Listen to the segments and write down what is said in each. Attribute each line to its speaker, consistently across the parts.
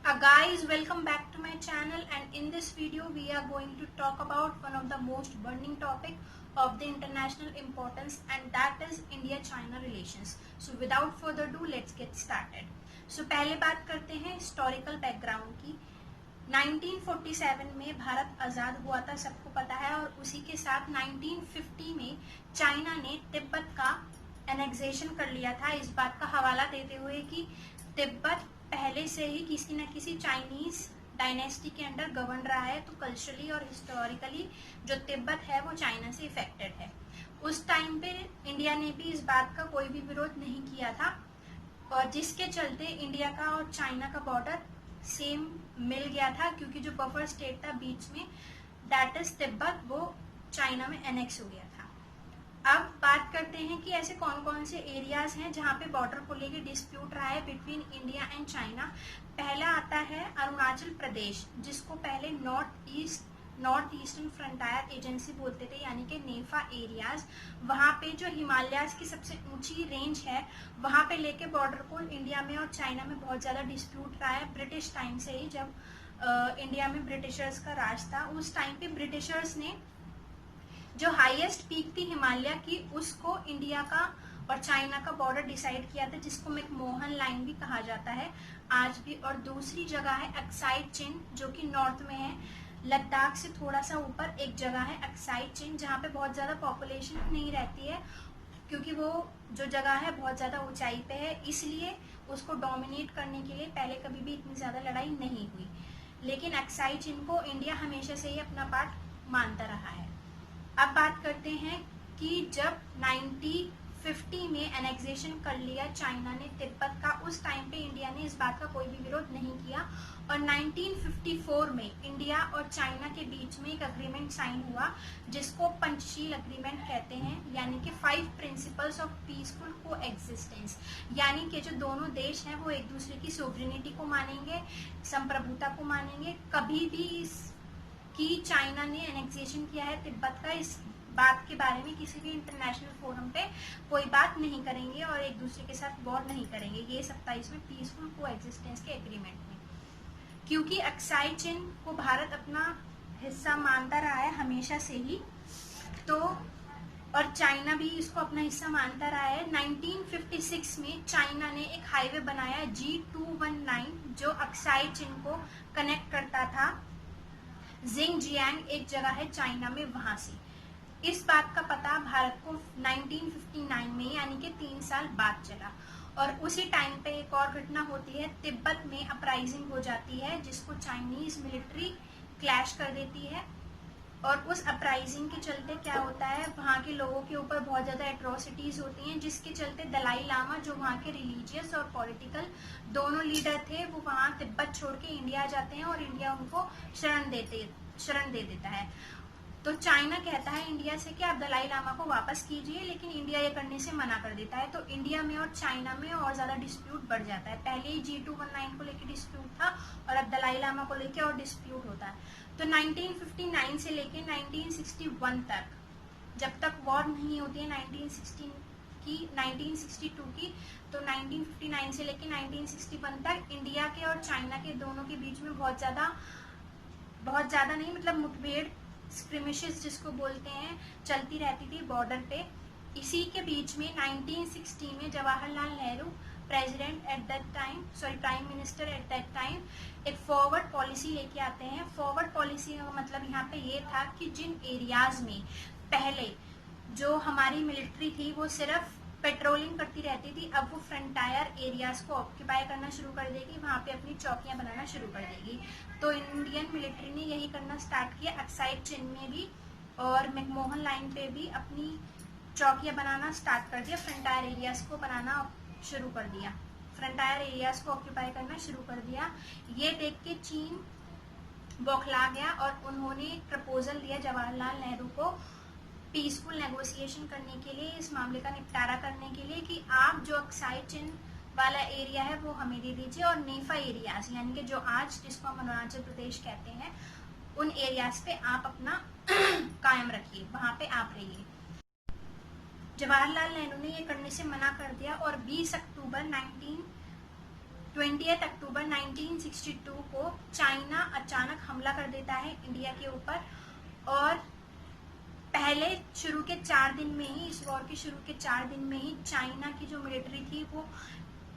Speaker 1: Guys, welcome back to my channel, and in this video we are going to talk about one of the most burning topic of the international importance, and that is India-China relations. So without further ado, let's get started. So पहले बात करते हैं historical background की। 1947 में भारत आज़ाद हुआ था, सबको पता है, और उसी के साथ 1950 में चाइना ने तिब्बत का एनेक्सेशन कर लिया था, इस बात का हवाला देते हुए कि तिब्बत पहले से ही किसी न किसी चाइनीज डायनेस्टी के अंडर गवर्न रहा है, तो कल्चरली और हिस्टोरिकली जो तिब्बत है वो चाइना से इफेक्टेड है। उस टाइम पे इंडिया ने भी इस बात का कोई भी विरोध नहीं किया था, और जिसके चलते इंडिया का और चाइना का बॉर्डर सेम मिल गया था, क्योंकि जो बफर स्टेट था बीच में, दैट इज तिब्बत, वो चाइना में एनेक्स हो गया था। अब बात करते हैं कि ऐसे कौन कौन से एरियाज हैं जहाँ पे बॉर्डर को लेके डिस्प्यूट रहा है बिटवीन इंडिया एंड चाइना। पहला आता है अरुणाचल प्रदेश, जिसको पहले नॉर्थ ईस्टर्न फ्रंटायर एजेंसी बोलते थे, यानी कि नेफा एरियाज। वहाँ पे जो हिमालयाज की सबसे ऊंची रेंज है, वहाँ पे लेके बॉर्डर को इंडिया में और चाइना में बहुत ज़्यादा डिस्प्यूट रहा है ब्रिटिश टाइम से ही। जब इंडिया में ब्रिटिशर्स का राज था, उस टाइम पे ब्रिटिशर्स ने जो हाईएस्ट पीक थी हिमालय की, उसको इंडिया का और चाइना का बॉर्डर डिसाइड किया था, जिसको मैकमोहन लाइन भी कहा जाता है आज भी। और दूसरी जगह है अक्साई चिन, जो कि नॉर्थ में है, लद्दाख से थोड़ा सा ऊपर एक जगह है अक्साई चिन, जहाँ पे बहुत ज़्यादा पॉपुलेशन नहीं रहती है, क्योंकि वो जो जगह है बहुत ज़्यादा ऊंचाई पे है, इसलिए उसको डोमिनेट करने के लिए पहले कभी भी इतनी ज़्यादा लड़ाई नहीं हुई। लेकिन अक्साई चिन को इंडिया हमेशा से ही अपना पार्ट मानता रहा है। अब बात करते हैं कि जब 1950 में एनेक्सेशन कर लिया चाइना ने तिब्बत का, उस टाइम पे इंडिया ने इस बात का कोई भी विरोध नहीं किया, और 1954 में इंडिया और चाइना के बीच में एक अग्रीमेंट साइन हुआ, जिसको पंचशील अग्रीमेंट कहते हैं, यानी कि 5 प्रिंसिपल्स ऑफ पीसफुल को एग्जिस्टेंस। यानी कि जो दोनों देश हैं वो एक दूसरे की सोवरेनिटी को मानेंगे, संप्रभुता को मानेंगे, कभी भी कि चाइना ने एनेक्सेशन किया है तिब्बत का, इस बात के बारे में किसी भी इंटरनेशनल फोरम पे कोई बात नहीं करेंगे और एक दूसरे के साथ वॉर नहीं करेंगे। ये सब था इसमें पीसफुल को एग्जिस्टेंस के एग्रीमेंट में। क्योंकि अक्साई चिन को भारत अपना हिस्सा मानता रहा है हमेशा से ही, तो और चाइना भी इसको अपना हिस्सा मानता रहा है। 1956 में चाइना ने एक हाईवे बनाया G219, जो अक्साई चिन को कनेक्ट करता था जिंगजियांग एक जगह है चाइना में, वहां से। इस बात का पता भारत को 1959 में, यानी कि 3 साल बाद चला, और उसी टाइम पे एक और घटना होती है, तिब्बत में अपराइजिंग हो जाती है, जिसको चाइनीज मिलिट्री क्लैश कर देती है। और उस अपराइजिंग के चलते क्या होता है, वहाँ के लोगों के ऊपर बहुत ज़्यादा एट्रोसिटीज़ होती हैं, जिसके चलते दलाई लामा, जो वहाँ के रिलीजियस और पॉलिटिकल दोनों लीडर थे, वो वहाँ तिब्बत छोड़ के इंडिया आ जाते हैं, और इंडिया उनको शरण दे देता है। तो चाइना कहता है इंडिया से कि आप दलाई लामा को वापस कीजिए, लेकिन इंडिया ये करने से मना कर देता है। तो इंडिया में और चाइना में और ज़्यादा डिस्प्यूट बढ़ जाता है। पहले ही G219 को लेकर डिस्प्यूट था, और अब दलाई लामा को लेकर और डिस्प्यूट होता है। तो 1959 से लेकर 1961 तक, जब तक वॉर नहीं होती है 1962 की, तो 1959 से लेकर 1961 तक इंडिया के और चाइना के दोनों के बीच में बहुत ज़्यादा नहीं, मतलब मुठभेड़, स्क्रिमिशेस जिसको बोलते हैं, चलती रहती थी बॉर्डर पे। इसी के बीच में 1960 में Jawaharlal Nehru president at that time, prime minister at that time, एक फॉरवर्ड पॉलिसी लेके आते हैं। फॉरवर्ड पॉलिसी का मतलब यहाँ पे ये था कि जिन एरियाज में पहले जो हमारी मिलिट्री थी वो सिर्फ पेट्रोलिंग करती रहती थी, अब वो फ्रंटायर एरियाज को ऑक्यूपाई करना शुरू कर देगी, वहाँ पे अपनी चौकियाँ बनाना शुरू कर देगी। तो इंडियन मिलिट्री ने यही करना स्टार्ट किया, अक्साई चिन में भी और मैकमोहन लाइन पे भी अपनी चौकियाँ बनाना स्टार्ट कर दिया, फ्रंटायर एरियाज को बनाना शुरू कर दिया, फ्रंटायर एरियाज को ऑक्यूपाई करना शुरू कर दिया। ये देख के चीन बौखला गया, और उन्होंने प्रपोजल दिया जवाहरलाल नेहरू को पीसफुल नेगोशिएशन करने के लिए, इस मामले का निपटारा करने के लिए, कि आप जो अक्साई चिन वाला एरिया है वो हमें दे दीजिए, और नेफा एरियाज, यानी कि जो आज जिसको हम अरुणाचल प्रदेश कहते हैं, उन एरियाज पे आप अपना कायम रखिए, वहां पे आप रहिए। जवाहरलाल नेहरू ने ये करने से मना कर दिया, और 20 अक्टूबर 20 अक्टूबर 1962 को चाइना अचानक हमला कर देता है इंडिया के ऊपर, और पहले शुरू के 4 दिन में ही, इस वॉर के शुरू के 4 दिन में ही चाइना की जो मिलिट्री थी वो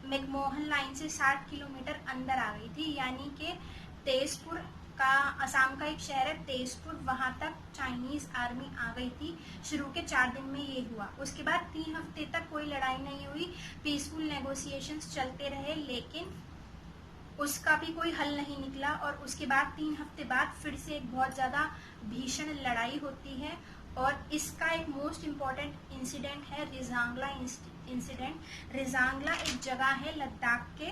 Speaker 1: मैकमोहन लाइन से 60 किलोमीटर अंदर आ गई थी, यानी कि तेजपुर का, असम का एक शहर है तेजपुर, वहां तक चाइनीज आर्मी आ गई थी। शुरू के 4 दिन में ये हुआ। उसके बाद 3 हफ्ते तक कोई लड़ाई नहीं हुई, पीसफुल नेगोशिएशंस चलते रहे, लेकिन उसका भी कोई हल नहीं निकला। और उसके बाद 3 हफ्ते बाद फिर से एक बहुत ज्यादा भीषण लड़ाई होती है, और इसका एक मोस्ट इम्पॉर्टेंट इंसिडेंट है रिजांगला इंसिडेंट। रिजांगला एक जगह है लद्दाख के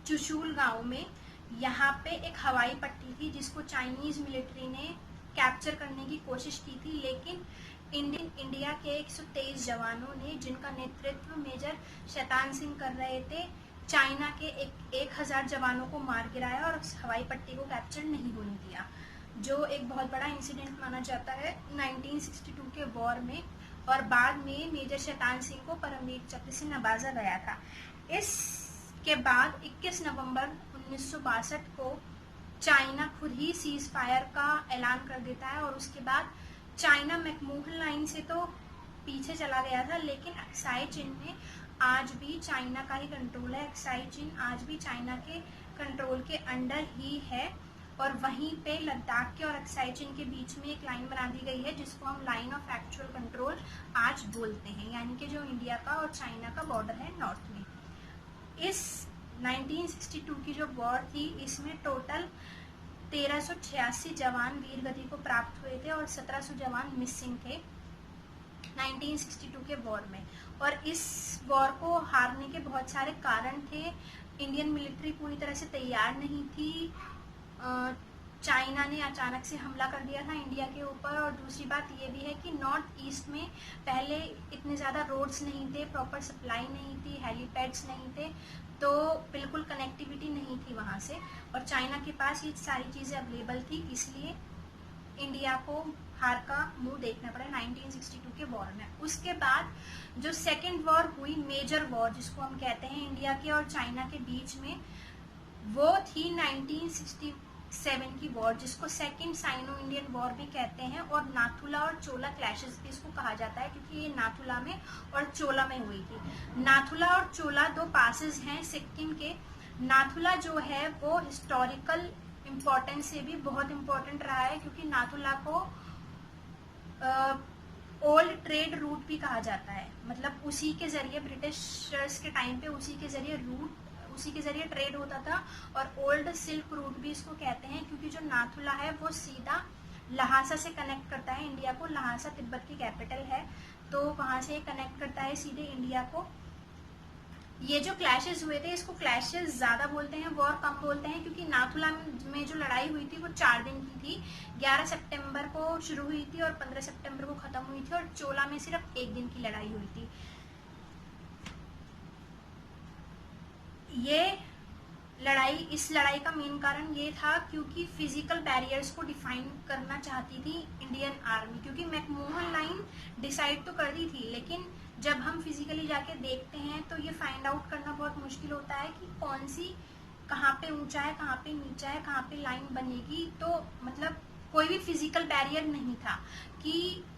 Speaker 1: चुशूल गांव में। यहाँ पे एक हवाई पट्टी थी जिसको चाइनीज मिलिट्री ने कैप्चर करने की कोशिश की थी, लेकिन इंडिया के 123 जवानों ने, जिनका नेतृत्व मेजर शैतान सिंह कर रहे थे, चाइना के 1000 जवानों को मार गिराया और उस हवाई पट्टी को कैप्चर नहीं होने दिया, जो एक बहुत बड़ा इंसिडेंट माना जाता है 1962 के वॉर में। और बाद में मेजर शैतान सिंह को परमवीर चक्र से नवाजा गया था। इसके बाद 21 नवंबर 1962 को चाइना खुद ही सीज फायर का ऐलान कर देता है, और उसके बाद चाइना मैकमोहन लाइन से तो पीछे चला गया था, लेकिन अक्साई चीन में आज भी चाइना का ही कंट्रोल है। अक्साई चीन आज भी चाइना के कंट्रोल के अंडर ही है, और वहीं पे लद्दाख के और अक्साई चीन के बीच में एक लाइन बना दी गई है जिसको हम लाइन ऑफ एक्चुअल कंट्रोल आज बोलते हैं, यानी कि जो इंडिया का और चाइना का बॉर्डर है नॉर्थ में। इस 1962 की जो वॉर थी, इसमें टोटल 1386 जवान वीर गति को प्राप्त हुए थे और 1700 जवान मिसिंग थे 1962 के वॉर में। और इस वॉर को हारने के बहुत सारे कारण थे। इंडियन मिलिट्री पूरी तरह से तैयार नहीं थी, चाइना ने अचानक से हमला कर दिया था इंडिया के ऊपर, और दूसरी बात ये भी है कि नॉर्थ ईस्ट में पहले इतने ज़्यादा रोड्स नहीं थे, प्रॉपर सप्लाई नहीं थी, हेलीपैड्स नहीं थे, तो बिल्कुल कनेक्टिविटी नहीं थी वहाँ से, और चाइना के पास ये सारी चीज़ें अवेलेबल थी, इसलिए इंडिया को हार का मुंह देखना पड़ा 1962 के वॉर में। उसके बाद जो सेकेंड वॉर हुई, मेजर वॉर जिसको हम कहते हैं इंडिया के और चाइना के बीच में, वो थी 1967 की वॉर, जिसको सेकेंड साइनो इंडियन वॉर भी कहते हैं, और नाथुला और चोला क्लैशेस भी इसको कहा जाता है, क्योंकि ये नाथुला में और चोला में हुई थी। नाथुला और चोला 2 पासेस हैं सिक्किम के। नाथुला जो है वो हिस्टोरिकल इम्पोर्टेंस से भी बहुत इम्पोर्टेंट रहा है, क्योंकि नाथुला को ओल्ड ट्रेड रूट भी कहा जाता है, मतलब उसी के जरिए ब्रिटिशर्स के टाइम पे उसी के जरिए ट्रेड होता था, और ओल्ड सिल्क रूट भी इसको कहते हैं, क्योंकि जो नाथुला है वो सीधा लहासा से कनेक्ट करता है इंडिया को। लहासा तिब्बत की कैपिटल है, तो वहां से कनेक्ट करता है सीधे इंडिया को। ये जो क्लैशेस हुए थे, इसको क्लैशेस ज्यादा बोलते हैं, वॉर कम बोलते हैं, क्योंकि नाथुला में जो लड़ाई हुई थी वो 4 दिन की थी। 11 सितंबर को शुरू हुई थी और 15 सितंबर को खत्म हुई थी, और चोला में सिर्फ 1 दिन की लड़ाई हुई थी। इस लड़ाई का मेन कारण ये था क्योंकि फिजिकल बैरियर्स को डिफाइन करना चाहती थी इंडियन आर्मी, क्योंकि मैकमोहन लाइन डिसाइड तो कर दी थी, लेकिन जब हम फिजिकली जाके देखते हैं तो ये फाइंड आउट करना बहुत मुश्किल होता है कि कौन सी, कहाँ पे ऊंचा है, कहाँ पे नीचा है, कहाँ पे लाइन बनेगी। तो मतलब कोई भी फिजिकल बैरियर नहीं था कि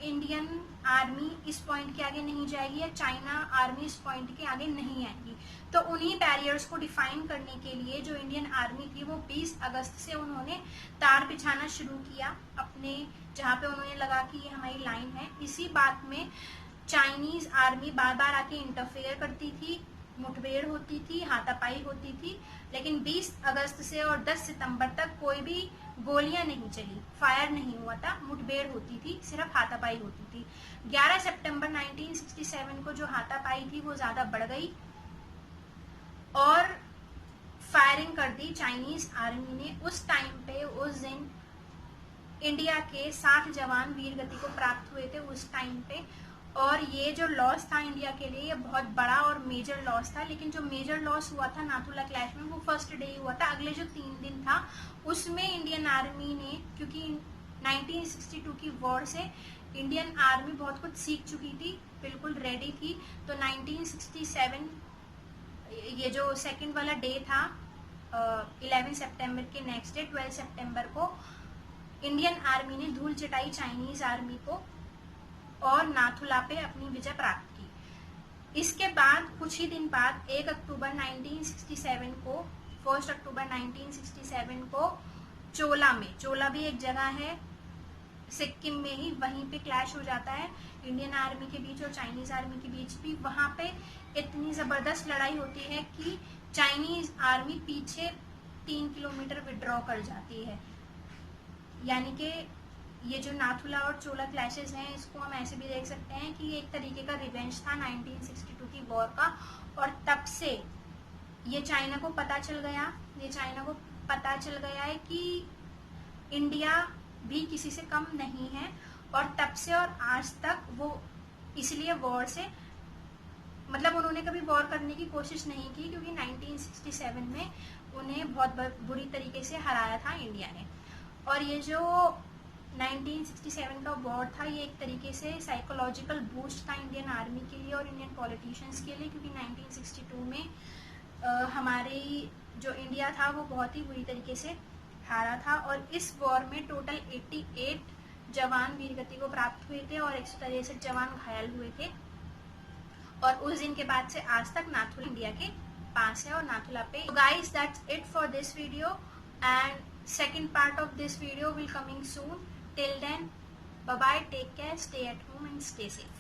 Speaker 1: इंडियन आर्मी इस पॉइंट के आगे नहीं जाएगी या चाइना आर्मी इस पॉइंट के आगे नहीं आएगी। तो उन्हीं बैरियर्स को डिफाइन करने के लिए जो इंडियन आर्मी थी वो 20 अगस्त से उन्होंने तार बिछाना शुरू किया अपने, जहाँ पे उन्होंने लगा कि ये हमारी लाइन है। इसी बात में चाइनीज आर्मी बार बार आके इंटरफेयर करती थी, मुठभेड़ होती थी, हाथापाई होती थी, लेकिन 20 अगस्त से और 10 सितंबर तक कोई भी गोलियां नहीं चली, फायर नहीं हुआ था, मुठभेड़ होती थी, सिर्फ हाथापाई होती थी। 11 सितंबर 1967 को जो हाथापाई थी वो ज्यादा बढ़ गई और फायरिंग कर दी चाइनीज आर्मी ने। उस टाइम पे, उस दिन इंडिया के 60 जवान वीर गति को प्राप्त हुए थे उस टाइम पे, और ये जो लॉस था इंडिया के लिए ये बहुत बड़ा और मेजर लॉस था। लेकिन जो मेजर लॉस हुआ था नाथुला क्लैश में वो फर्स्ट डे ही हुआ था। अगले जो 3 दिन था उसमें इंडियन आर्मी ने, क्योंकि 1962 की वॉर से इंडियन आर्मी बहुत कुछ सीख चुकी थी, बिल्कुल रेडी थी, तो 1967 ये जो सेकंड वाला डे था 11 सितंबर के नेक्स्ट डे 12 सितंबर को इंडियन आर्मी ने धूल चटाई चाइनीज आर्मी को और नाथुला पे अपनी विजय प्राप्त की। इसके बाद कुछ ही दिन बाद 1 अक्टूबर 1967 को 1 अक्टूबर 1967 को चोला में, चोला भी एक जगह है सिक्किम में ही, वहीं पे क्लैश हो जाता है इंडियन आर्मी के बीच और चाइनीज आर्मी के बीच भी। वहां पे इतनी जबरदस्त लड़ाई होती है कि चाइनीज आर्मी पीछे 3 किलोमीटर विड्रॉ कर जाती है। यानी कि ये जो नाथुला और चोला क्लैशेस हैं, इसको हम ऐसे भी देख सकते हैं कि एक तरीके का रिवेंज था 1962 की वॉर का। और तब से ये चाइना को पता चल गया है कि इंडिया भी किसी से कम नहीं है। और तब से और आज तक वो इसलिए वॉर से, मतलब उन्होंने कभी वॉर करने की कोशिश नहीं की, क्योंकि 1967 में उन्हें बहुत बुरी तरीके से हराया था इंडिया ने। और ये जो 1967 का वॉर था, ये एक तरीके से साइकोलॉजिकल बूस्ट था इंडियन आर्मी के लिए और इंडियन पॉलिटिशियंस के लिए, क्योंकि 1962 में हमारी जो इंडिया था वो बहुत ही बुरी तरीके से हारा था। और इस वॉर में टोटल 88 जवान वीरगति को प्राप्त हुए थे और 163 जवान घायल हुए थे। और उस दिन के बाद से आज तक नाथुला इंडिया के पास है और नाथुला पे। Guys, that's it for this video and second part of this video will coming soon. Till then, bye bye, take care, stay at home and stay safe.